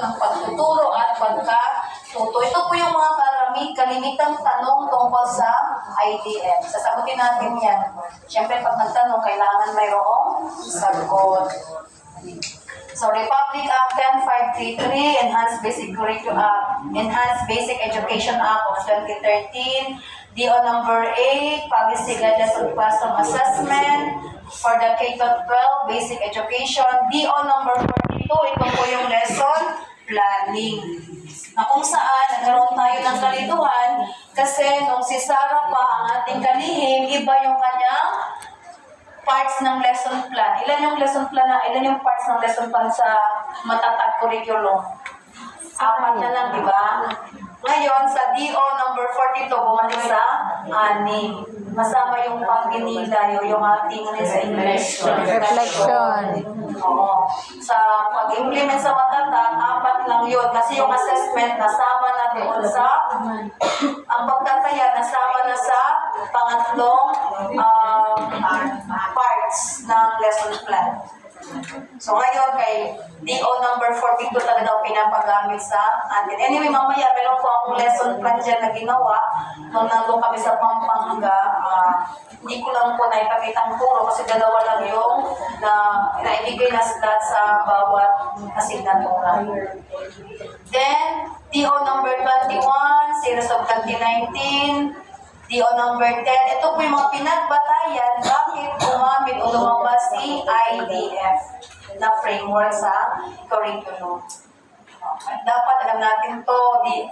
ng pagtuturo at pagkatuto. Ito po yung mga kalimitang tanong tungkol sa IDF. Sasagutin natin yan. Siyempre, pag nagtanong, kailangan mayroong sagot. So, Republic Act 10533, Enhanced Basic Education Act of 2013, DO number 8, Policy Guidelines on Classroom Assessment for the K-12 Basic Education, DO number 42, ito po yung lesson planning. Na kung saan, nagkaroon tayo ng kalituhan kasi nung si Sarah pa ang ating kalihim, iba yung kanyang parts ng lesson plan. Ilan yung parts ng lesson plan sa matatag curriculum? 4 na lang, di ba? Ngayon, sa DO number 42, bumalik sa 6. Masama yung pag-inilayo, yung ating sa English. Reflection. Oo. Sa pag-implement sa matatag, 4 lang yun. Kasi yung assessment, nasama na doon sa, ang pagtataya, nasama na sa pangatlong parts ng lesson plan. So ngayon kay DO number 42 talaga daw pinapagamit sa atin. Anyway, mamaya meron po akong lesson plan dyan na ginawa nung nandun kami sa Pampanga. Hindi ko lang po naipakita ang puro kasi dalawa lang yung naibigay na lahat sa bawat asignatura. Then, DO number 21, series of 2019, DO number 10, ito po yung mga pinagbatayan bakit gumamit o lumabas si IDF na framework sa curriculum. Okay. Dapat alam natin to,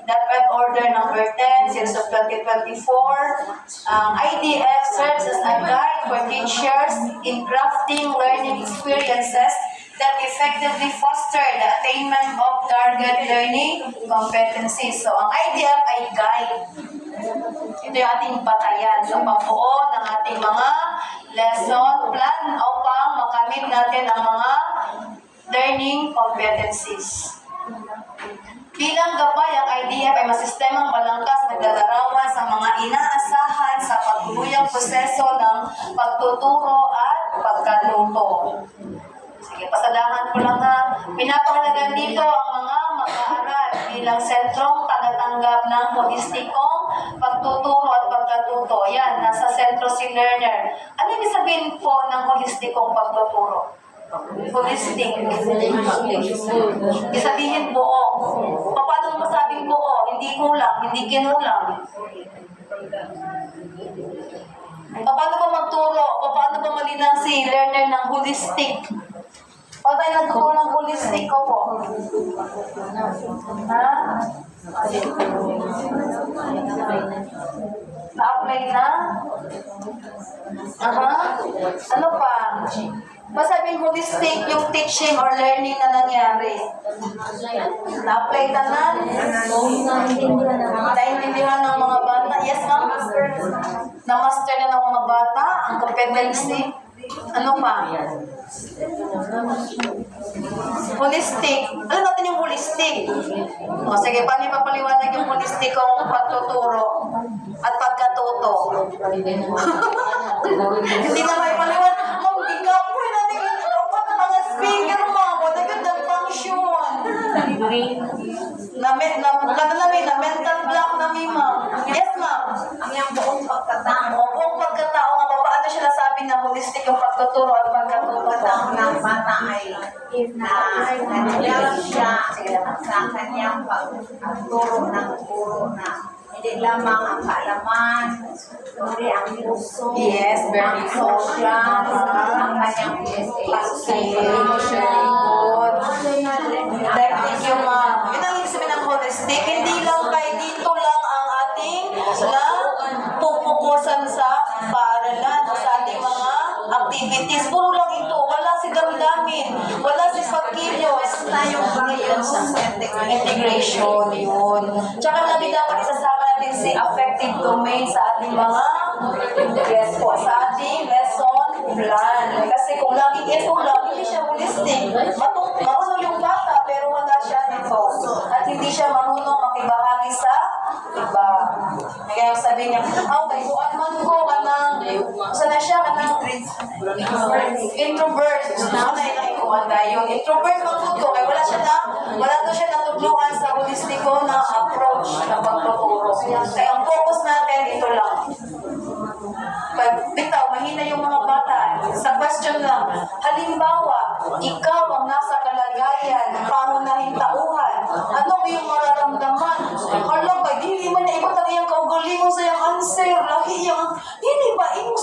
DepEd Order number 10, series of 2024, IDF serves as a guide for teachers in crafting learning experiences that effectively foster the attainment of target learning competencies. So, ang IDF ay guide. Ito yung ating batayan sa pagbuo ng ating mga lesson plan upang makamit natin ang mga learning competencies. Bilang gabay, ang IDF ay masistemang balangkas naglalarawan sa mga inaasahan sa pagtuluyang proseso ng pagtuturo at pagkatuto. Sige, pasadahan ko lang na pinapahalagan dito ang mga mag-aaral bilang sentrong tagatanggap ng holistikong pagtuturo at pagkatuto. Yan, nasa sentro si learner. Ano ibig sabihin po ng holistikong pagtuturo? Holistic. Isabihin buo. Paano mo masabing buo? Hindi kulang, hindi kinulang. Paano ba magturo? Paano ba malinang si learner ng holistic? Paano tayo nagtuturo ng holistic ko po? Ha? Na-apply na? Ano pa? Masabing holistic yung teaching or learning na nangyari. Na-apply na na? Naintindihan ng mga bata? Yes, ma'am? Na-master na ng mga bata ang competency. Ano pa? Holistic. Alam natin yung holistic. O sige, paano ipapaliwanag yung holistic kung pagtuturo at pagkatuto? Hindi na may paliwanag. Hindi ka po na mga speaker mo. Nagandang function. Na mental block namin, ma'am. Yes, ma'am. Ang yung buong pagkatao. O buong pagkatao nga ba, paano siya nasabi na holistic yung pagtuturo at pagkatuto? Pagkatao ng bata ay nandiyan siya sa kanyang pagturo ng puro na hindi lamang ang kaalaman, kundi ang puso, Yes, very social, ang kanyang Very good. Thank you, ma'am. Yun ang ibig sabihin ng holistic. Hindi lang kay dito lang ang ating pupukusan sa paaralan o sa ating mga activities. Puro lang ito. Wala si damdamin. Wala si pagkilos. tayong ngayon sa Integration, yun. Tsaka lagi dapat isasama natin si affective domain sa ating mga yes po, sa ating lesson plan. Kasi kung lagi ito lang, hindi siya holistic. Marunong yung bata, pero wala siya nito. At hindi siya marunong makibahagi sa iba. Kaya sabi niya, okay, buwan man ko ka ng, sana siya ka ng introvert. Gusto na ilang ikuhan tayo. Introvert man ko, kaya wala to siya na ikaw ang nasa kalagayan, pangunahing tauhan, ano yung mararamdaman? Hala ka, dili man na iba talagang kaugalingon sa iyang answer, lahi yung, hindi ba, imo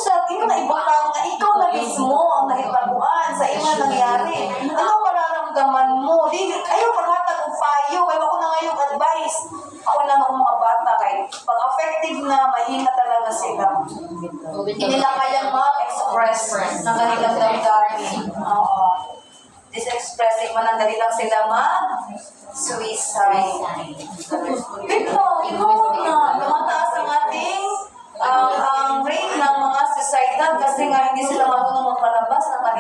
na ibutang na ikaw na mismo ang nahitabuan sa imo nangyari. Ano mararamdaman mo? Dili, ayaw paghatag og payo, kaya ako na ngayong advice. Ako lang ang mga bata kay pag affected na, mahina talaga sila. Hindi nila kayang mag-express ng kanilang damdamin. Dis-expressing man ang dali lang sila mag-suicide. Ito, na tumataas ang ating ang rate ng mga suicide kasi nga hindi sila marunong magpalabas ng kanilang